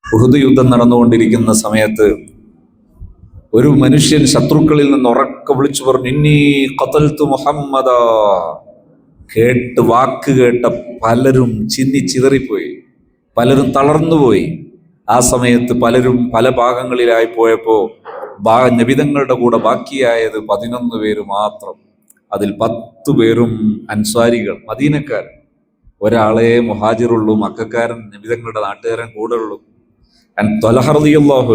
ഉഹുദ് യുദ്ധം നടന്നുകൊണ്ടിരിക്കുന്ന സമയത്ത് ഒരു മനുഷ്യൻ ശത്രുക്കളിൽ നിന്ന് ഉറക്കെ വിളിച്ചു പറഞ്ഞു, ഇന്നി ഖതൽതു മുഹമ്മദാ. വാക്ക് കേട്ട പലരും ചിതറിപ്പോയി, പലരും തളർന്നുപോയി. ആ സമയത്ത് പലരും പല ഭാഗങ്ങളിലായി പോയപ്പോ നബിതങ്ങളുടെ കൂടെ ബാക്കിയായത് 11 പേര് മാത്രം. അതിൽ 10 പേരും അൻസ്വാരികൾ, മദീനക്കാർ. ഒരാളെ മുഹാജിറുള്ളൂ, മക്കക്കാരൻ, നബിതങ്ങളുടെ നാട്ടുകാരൻ കൂടെ ഉള്ളൂ. ത്വൽഹ റളിയല്ലാഹു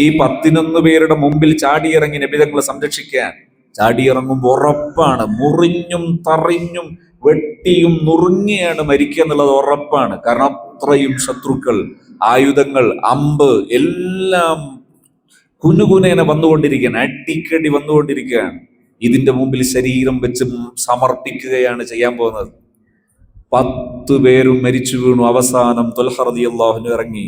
ഈ 11 പേരുടെ മുമ്പിൽ ചാടിയിറങ്ങി നബിതങ്ങളെ സംരക്ഷിക്കാൻ. ചാടിയിറങ്ങുമ്പോൾ ഉറപ്പാണ്, മുറിഞ്ഞും തറിഞ്ഞും വെട്ടിയും നുറുങ്ങിയാണ് മരിക്കുക എന്നുള്ളത് ഉറപ്പാണ്. കാരണം അത്രയും ശത്രുക്കൾ, ആയുധങ്ങൾ, അമ്പ് എല്ലാം കുനുകുനേനെ വന്നുകൊണ്ടിരിക്കുകയാണ്, അടിക്കടി വന്നുകൊണ്ടിരിക്കുകയാണ്. ഇതിന്റെ മുമ്പിൽ ശരീരം വെച്ച് സമർപ്പിക്കുകയാണ് ചെയ്യാൻ പോകുന്നത്. 10 പേരും മരിച്ചു വീണു. അവസാനം ത്വൽഹ റളിയല്ലാഹു ഇറങ്ങി.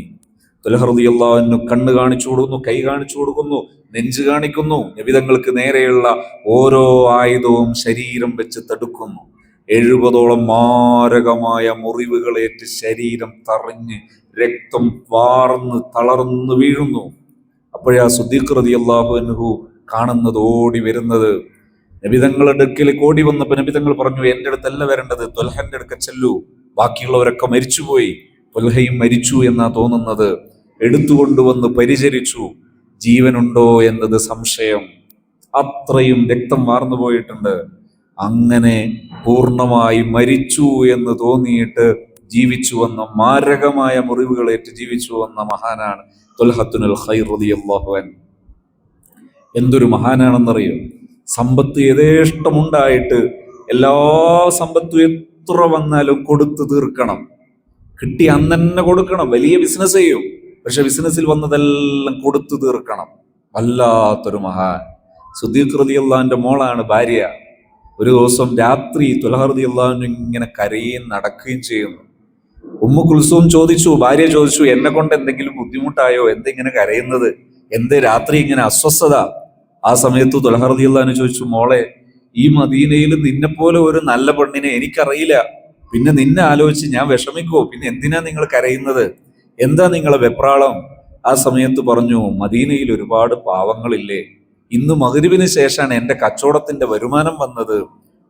ത്വൽഹ റളിയല്ലാഹു കണ്ണ് കാണിച്ചു കൊടുക്കുന്നു, കൈ കാണിച്ചു കൊടുക്കുന്നു, നെഞ്ച് കാണിക്കുന്നു. നബിതങ്ങൾക്ക് നേരെയുള്ള ഓരോ ആയുധവും ശരീരം വെച്ച് തടുക്കുന്നു. 70ഓളം മാരകമായ മുറിവുകളേറ്റ് ശരീരം തറിഞ്ഞ് രക്തം വാർന്ന് തളർന്നു വീഴുന്നു. അപ്പോഴാ സിദ്ദീഖ് റളിയല്ലാഹു അൻഹു കാണുന്നത്, ഓടി വരുന്നത്. നബിതങ്ങളുടെ അടുക്കലേക്ക് ഓടി വന്നപ്പോൾ നബിതങ്ങൾ പറഞ്ഞു, എൻ്റെ അടുത്തല്ല വരേണ്ടത്, ത്വൽഹന്റെ അടുക്ക ചെല്ലൂ. ബാക്കിയുള്ളവരൊക്കെ മരിച്ചുപോയി, ത്വൽഹയും മരിച്ചു എന്നാ തോന്നുന്നത്. എടുത്തുകൊണ്ടുവന്ന് പരിചരിച്ചു. ജീവനുണ്ടോ എന്നത് സംശയം, അത്രയും രക്തം വാർന്നു പോയിട്ടുണ്ട്. അങ്ങനെ പൂർണ്ണമായി മരിച്ചു എന്ന് തോന്നിയിട്ട് ജീവിച്ചു വന്ന, മാരകമായ മുറിവുകളേറ്റ് ജീവിച്ചു വന്ന മഹാനാണ് ത്വൽഹത്തുൽ ഖൈർ റളിയല്ലാഹു അൻഹു. എന്തൊരു മഹാനാണെന്നറിയോ? സമ്പത്ത് യഥേഷ്ടമുണ്ടായിട്ട് എല്ലാ സമ്പത്തും എത്ര വന്നാലും കൊടുത്തു തീർക്കണം. കിട്ടി അന്ന് തന്നെ കൊടുക്കണം. വലിയ ബിസിനസ് ചെയ്യും, പക്ഷെ ബിസിനസ്സിൽ വന്നതെല്ലാം കൊടുത്തു തീർക്കണം. വല്ലാത്തൊരു മഹാൻ. സിദ്ദീഖ് റളിയല്ലാഹുവിന്റെ മോളാണ് ഭാര്യ. ഒരു ദിവസം രാത്രി ത്വൽഹ റളിയല്ലാഹു ഇങ്ങനെ കരയുകയും നടക്കുകയും ചെയ്യുന്നു. ഉമ്മു കുൽസൂം ചോദിച്ചു, ഭാര്യ ചോദിച്ചു, എന്നെ കൊണ്ട് എന്തെങ്കിലും ബുദ്ധിമുട്ടായോ? എന്തിങ്ങനെ കരയുന്നത്? എന്ത് രാത്രി ഇങ്ങനെ അസ്വസ്ഥത? ആ സമയത്ത് ത്വൽഹ റളിയല്ലാഹു ചോദിച്ചു, മോളെ, ഈ മദീനയിൽ നിന്നെപ്പോലെ ഒരു നല്ല പെണ്ണിനെ എനിക്കറിയില്ല. പിന്നെ നിന്നെ ആലോചിച്ച് ഞാൻ വിഷമിക്കുവോ? പിന്നെ എന്തിനാ നിങ്ങൾ കരയുന്നത്? എന്താ നിങ്ങളെ വെപ്രാളം? ആ സമയത്ത് പറഞ്ഞു, മദീനയിൽ ഒരുപാട് പാവങ്ങളില്ലേ? ഇന്ന് മഗ്‌രിബിന് ശേഷമാണ് എൻ്റെ കച്ചവടത്തിന്റെ വരുമാനം വന്നത്.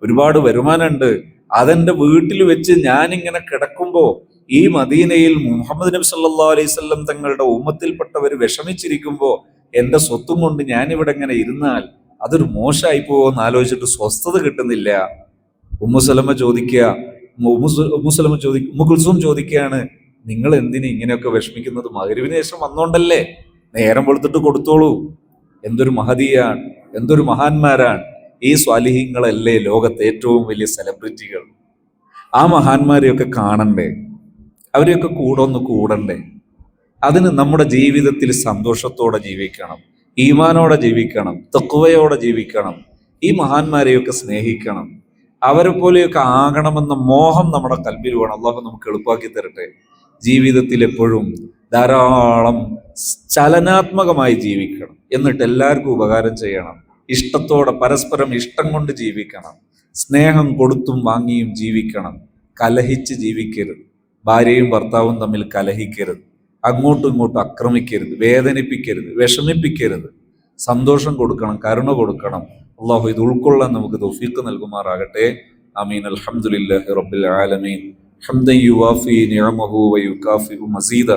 ഒരുപാട് വരുമാനമുണ്ട്. അതെന്റെ വീട്ടിൽ വെച്ച് ഞാനിങ്ങനെ കിടക്കുമ്പോ ഈ മദീനയിൽ മുഹമ്മദ് നബി സല്ലല്ലാഹു അലൈഹി വസല്ലം തങ്ങളുടെ ഉമ്മത്തിൽപ്പെട്ടവർ വിഷമിച്ചിരിക്കുമ്പോ എന്റെ സ്വത്തും കൊണ്ട് ഞാനിവിടെ ഇങ്ങനെ ഇരുന്നാൽ അതൊരു മോശമായി പോവെന്ന് ആലോചിച്ചിട്ട് സ്വസ്ഥത കിട്ടുന്നില്ല. ഉമ്മു കുൽസൂം ചോദിക്കുകയാണ്, നിങ്ങൾ എന്തിന് ഇങ്ങനെയൊക്കെ വിഷമിക്കുന്നത്? മഗ്‌രിബിന് ശേഷം വന്നോണ്ടല്ലേ, നേരം വെളുത്തിട്ട് കൊടുത്തോളൂ. എന്തൊരു മഹതിയാണ്, എന്തൊരു മഹാന്മാരാണ് ഈ സ്വാലിഹീങ്ങളല്ലേ ലോകത്തെ ഏറ്റവും വലിയ സെലിബ്രിറ്റികൾ. ആ മഹാന്മാരെയൊക്കെ കാണണ്ടേ? അവരെയൊക്കെ കൂടണ്ടേ? അതിന് നമ്മുടെ ജീവിതത്തിൽ സന്തോഷത്തോടെ ജീവിക്കണം, ഈമാനോടെ ജീവിക്കണം, തഖ്വയോടെ ജീവിക്കണം. ഈ മഹാന്മാരെയൊക്കെ സ്നേഹിക്കണം, അവരെ പോലെയൊക്കെ ആകണമെന്ന മോഹം നമ്മുടെ കൽബിൽ വേണം. അല്ലാഹു നമുക്ക് എളുപ്പമാക്കി തരട്ടെ. ജീവിതത്തിൽ എപ്പോഴും ധാരാളം ചലനാത്മകമായി ജീവിക്കണം, എന്നിട്ട് എല്ലാവർക്കും ഉപകാരം ചെയ്യണം. ഇഷ്ടത്തോടെ, പരസ്പരം ഇഷ്ടം കൊണ്ട് ജീവിക്കണം. സ്നേഹം കൊടുത്തും വാങ്ങിയും ജീവിക്കണം. കലഹിച്ച് ജീവിക്കരുത്. ഭാര്യയും ഭർത്താവും തമ്മിൽ കലഹിക്കരുത്. അങ്ങോട്ടും ഇങ്ങോട്ടും ആക്രമിക്കരുത്, വേദനിപ്പിക്കരുത്, വിഷമിപ്പിക്കരുത്. സന്തോഷം കൊടുക്കണം, കരുണ കൊടുക്കണം. അള്ളാഹു ഇത് ഉൾക്കൊള്ളാൻ നമുക്ക് തൗഫീഖ് നൽകുമാറാകട്ടെ. ആമീൻ. അൽഹംദുലില്ലാഹി റബ്ബിൽ ആലമീൻ. ഹംദൻ യുവാഫി നിഅമഹു വയുകാഫിഉ മസീദ.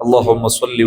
അല്ലാഹുമ്മ സ്വല്ലി